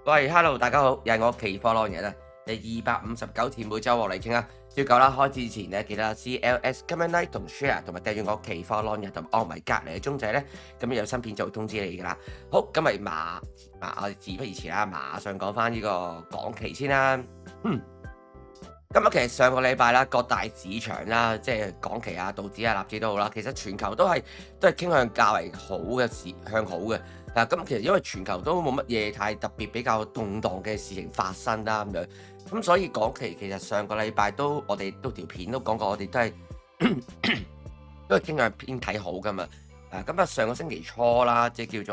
喂，Hello，大家好，又係我期貨浪人啊，第259次每週獲利傾啊。最舊啦，開始前咧，記得 CLS、Comment、Like 同 Share，同埋訂閱我期貨浪人同埋隔離嘅鐘仔咧，咁有新片就會通知你噶啦。好，今日我哋事不宜遲啦，馬上講翻呢個港期先啦。咁其實上個禮拜啦，各大市場啦，即係港期啊、道指啊、納指都好啦，其實全球都係傾向較為好嘅向好嘅。咁其實因為全球都冇乜嘢太特別比較動盪嘅事情發生啦咁樣，咁所以港期其實上個禮拜我哋都條片都講過，我哋都係都係傾向偏睇好噶嘛。咁上個星期初啦，即係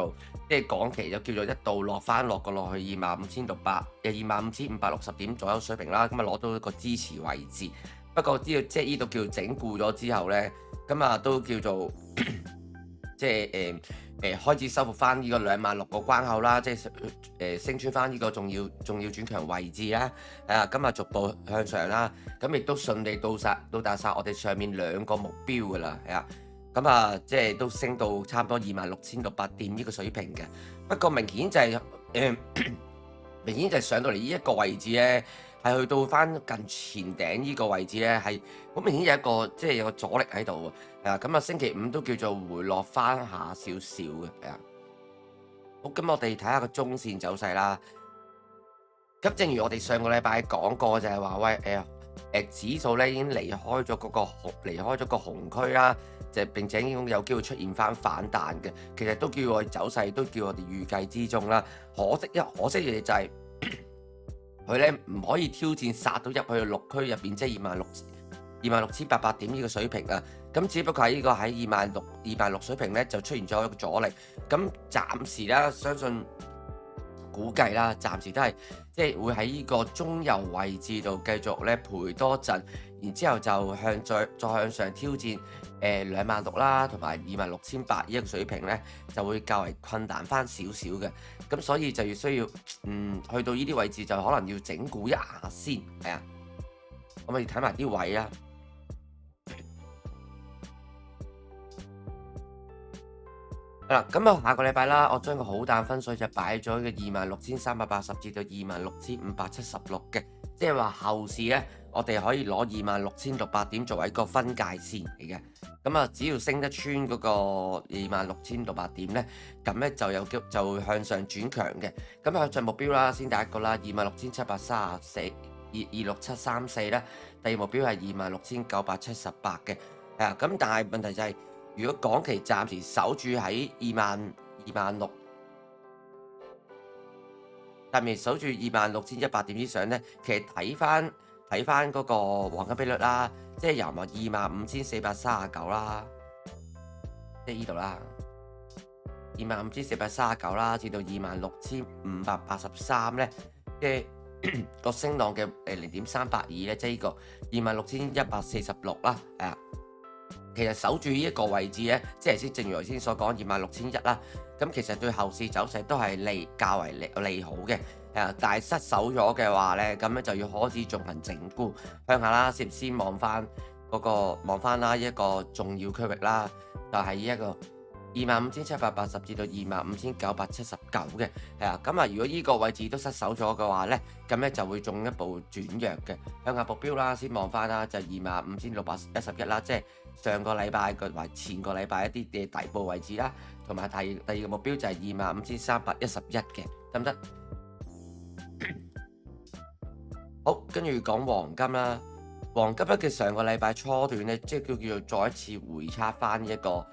港期就叫做一度落過落去25,560點左右水平啦，咁攞到一個支持位置。不過呢度叫整固咗之後咧，咁都叫做即係開始收復翻呢個26,000個關口啦，即係升穿翻呢個重要轉強位置啦。咁逐步向上啦，咁亦都順利到達晒我哋上面兩個目標噶啦，即係都升到差唔多26,600點呢個水平嘅。不過明顯就係上到嚟呢一個位置咧，係去到翻近前頂呢個位置咧，係好明顯有個阻力喺度啊。咁星期五都叫做回落翻下少少嘅。好，咁我哋睇下個中線走勢啦。咁正如我哋上個禮拜講過，就係話指數咧已經離開咗個紅區啦，並且已經有機會出現翻反彈嘅。其實都叫我哋走勢都叫我哋預計之中啦。可惜嘅嘢就係佢咧唔可以挑戰殺到入去六區入邊，即係26,800點呢個水平啊。咁只不過喺26,260水平咧就出現咗一個阻力。咁暫時啦，相信估計啦，暫時都係即係會喺呢個中游位置度繼續咧陪多陣，然之後就再向上挑戰26,000啦，同埋26,800呢一個水平咧，就會較為困難翻少少嘅。咁所以就需要去到呢啲位置就可能要整固一下先，我哋睇埋啲位啦。咁下個禮拜啦，我將個好淡分水就擺咗嘅26,380至到26,576嘅，即係話後市咧，我哋可以攞26,600點作為一個分界線嚟嘅。只要升得穿嗰個26,600點咧，咁咧就會向上轉強嘅。咁向上目標啦，先第一個啦，26,734、26,734啦，第二目標係26,978嘅。咁但係問題就係，如果港期暫時守住喺26,000，但係守住26,100點以上咧，其實睇翻嗰個黃金比率啦，即係由25,439啦，即係呢度啦，25,439啦，至到26,583咧，即係個升浪嘅0.382咧，即係呢個26,146啦，其實守住呢一個位置咧，即係正如頭先所講26,100啦，咁其實對後市走勢都係較為利好嘅。但係失守咗嘅話咧，咁咧就要開始進行整固向下啦，先望翻啦一個重要區域啦，就係呢一個25,780至到25,979嘅。如果呢個位置都失守咗嘅話咧，咁咧就會進一步轉弱嘅。向下目標啦，先望翻啦，就25,611啦，即係上個禮拜或前個禮拜一啲嘅底部位置啦，同埋第二個目標就係25,311嘅，得唔得？好，跟住講黃金啦。黃金咧嘅上個禮拜初段咧，即係叫做再一次回測翻一個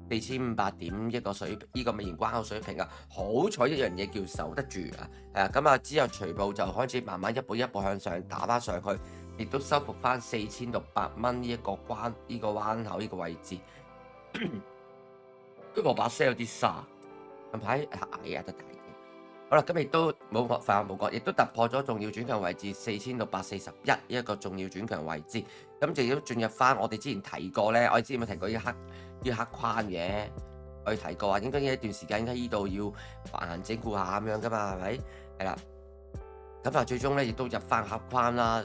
4,500點一個呢個美元關口水平啊。好彩一樣嘢叫守得住啊！之後隨步就開始慢慢一步一步向上打翻上去，亦都收復翻4,600蚊呢一個彎口呢個位置。不過把聲有啲沙，近排捱得大。好啦，咁亦都冇覺，亦都突破咗重要轉強位置4,641一個重要轉強位置，咁就亦都進入翻我哋之前提過咧，我哋之前有提過呢黑框嘅，我哋提過話應該呢一段時間應該呢度要橫行整固下咁樣噶嘛，係咪？係啦，最終咧亦都入翻黑框啦，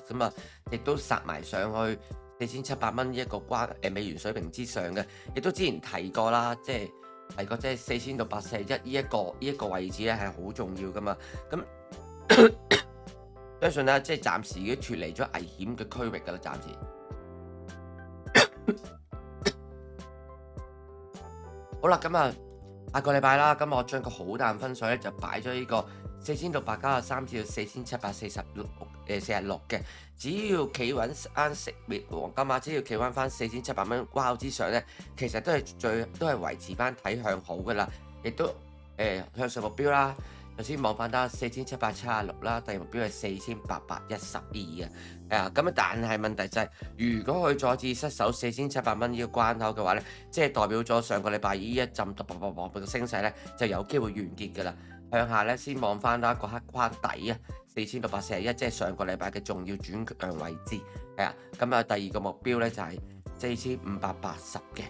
亦都殺埋上去4,700蚊一個美元水平之上嘅，亦都之前提過啦，即係4,641呢一個位置咧係好重要噶嘛。咁相信咧，即係暫時已經脱離咗危險嘅區域㗎啦，暫時。好啦，咁啊，下個禮拜啦，咁我將個好淡分水咧就擺咗呢個4693至到4746嘅，只要企穩啱食滅黃金啊，只要企穩翻4700蚊關口之上咧，其實都係維持翻睇向好噶啦，亦都向上目標啦。頭先望翻得4776啦，第二目標係4812啊，咁但係問題就係，如果佢再次失守4700蚊呢個關口嘅話咧，即係代表咗上個禮拜呢一陣嘅升勢咧，就有機會完結㗎啦。向下咧先望翻啦個黑框底啊，4641，即係上個禮拜嘅重要轉強位置，咁啊第二個目標咧就係4580嘅，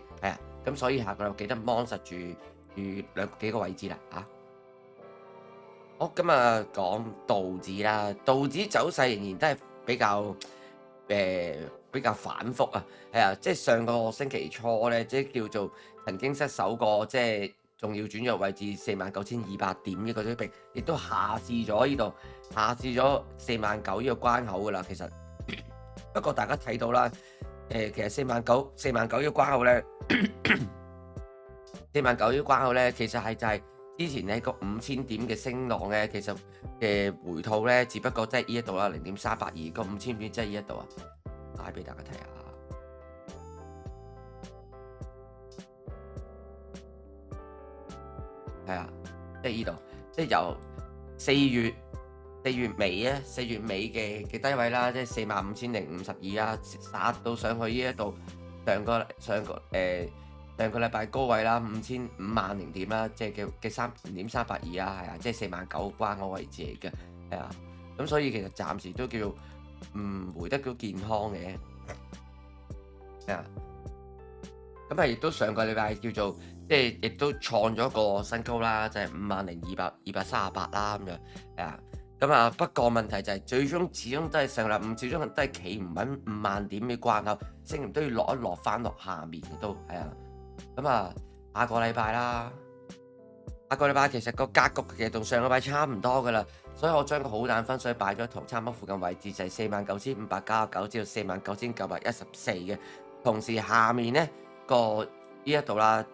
咁所以下個禮拜記得 mon 實住幾個位置啦，好，咁啊講道指啦，道指走勢仍然都係比較反覆啊，即係上個星期初咧，即係叫做曾經失守過即係重要轉弱位置49,200點呢個水平，亦都下試咗呢度，下試咗49,000呢個關口噶啦。其實不過大家睇到啦，其實49,000呢個關口咧，49,000呢個關口咧，其實係就係之前呢個5000點嘅升浪咧，其實回吐咧，只不過即係呢一度啦，0.382個5000點即係呢一度啊，帶俾大家睇下。即係呢度，即係由4月尾啊，4月尾嘅低位啦，即係45,052啦，殺到上去呢一度，上個禮拜高位啦，5萬0點啦，即係嘅0.382啦，即係49,000關口位置嚟嘅，咁所以其實暫時都叫做回得叫健康嘅，咁亦都上個禮拜叫做即係亦都創咗個新高啦，就係50,238啦咁樣，咁不過問題就係最終始終都係上禮拜五，始終都係企唔穩5萬點嘅關口，升完都要落翻落下面嘅都咁下個禮拜啦，下個禮拜其實個格局其實同上個禮拜差唔多噶啦，所以我將個好淡分水擺咗同差唔多附近位置，就係49,599至到49,914嘅，同時下面呢呢一度啦，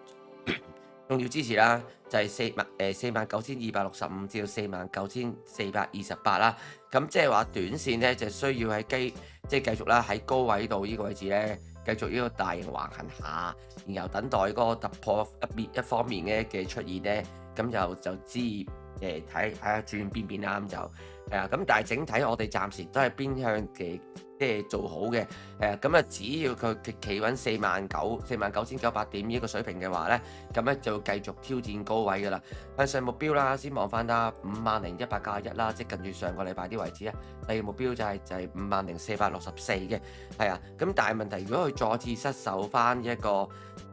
重要支持啦，就係49,265至到49,428啦。咁即係話短線呢，就需要喺繼續啦喺高位度呢個位置呢，繼續呢個大型橫行下，然後等待嗰個突破一方面嘅出現呢，咁就知睇下轉邊啦，咁就咁。但係整體我哋暫時都係偏向嘅。即係做好嘅，咁只要佢企穩49,900點呢個水平嘅話咧，咁咧就繼續挑戰高位噶啦。向上目標啦，先望翻啦50,191啦，即係近住上個禮拜啲位置啊。第二目標就係50,464嘅，咁但係問題，如果佢再次失守翻一個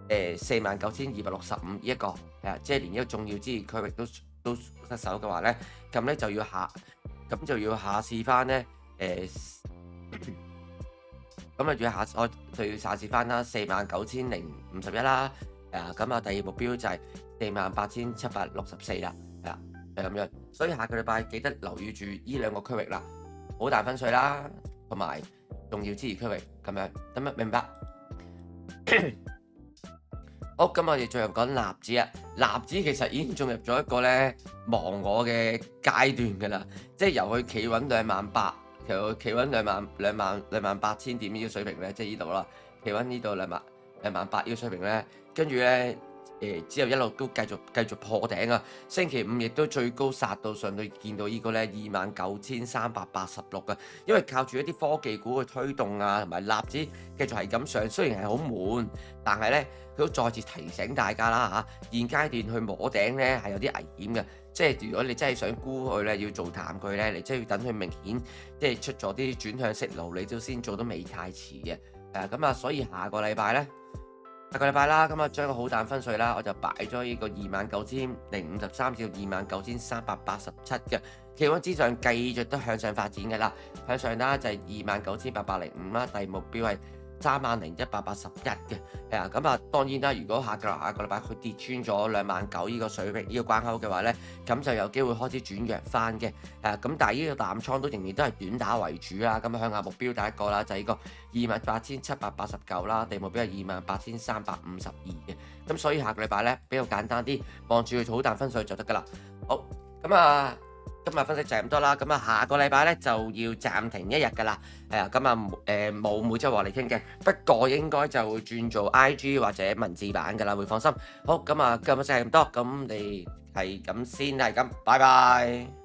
49,265呢一個，即係連一個重要支持區域都失守嘅話咧，咁咧就要下試翻咧咁我就要下試翻啦，49,051啦，咁第二目標就係48,764啦，就咁樣。所以下個禮拜記得留意住呢兩個區域啦，好大分水啦，同埋重要支持區域咁樣，明白？好，咁我哋最後講納指啊，納指其實已經進入咗一個咧忘我嘅階段㗎啦，即係由佢企穩28,000。其實企穩28,000點呢個水平咧，即係呢度啦，企穩呢度28,000呢個水平咧，跟住咧之後一路都繼續破頂啊！星期五亦都最高殺到上去，見到呢個咧29,386啊！因為靠住一啲科技股去推動啊，同埋納指繼續係咁上，雖然係好悶，但係咧佢都再次提醒大家啦現階段去摸頂咧係有啲危險嘅。即係如果你真係想沽佢咧，要做淡佢咧，你真係要等佢明顯即係出咗啲轉向息路，你都先做得未太遲嘅。所以下個禮拜啦，將個好淡分水啦，我就擺咗呢個29,053至到29,387嘅企穩之上，繼續都向上發展嘅啦。向上啦就係29,805啦，第二目標係30,181嘅，係啊，咁啊當然啦，如果下個禮拜佢跌穿咗29,000呢個水平呢個關口嘅話咧，咁就有機會開始轉弱翻嘅，係啊，咁但係呢個淡倉都仍然都係短打為主啦，咁向下目標第一個啦就係呢個28,789啦，地目標係28,352嘅，咁所以下個禮拜咧比較簡單啲，望住佢好淡分水就得噶啦。好，咁啊。今日分析就係咁多啦，咁啊下個禮拜咧就要暫停1日噶啦，係啊，咁啊冇每週話你傾嘅，不過應該就會轉做 IG 或者文字版噶啦，會放心。好，咁啊今日就係咁多，咁你係咁先係咁，拜拜。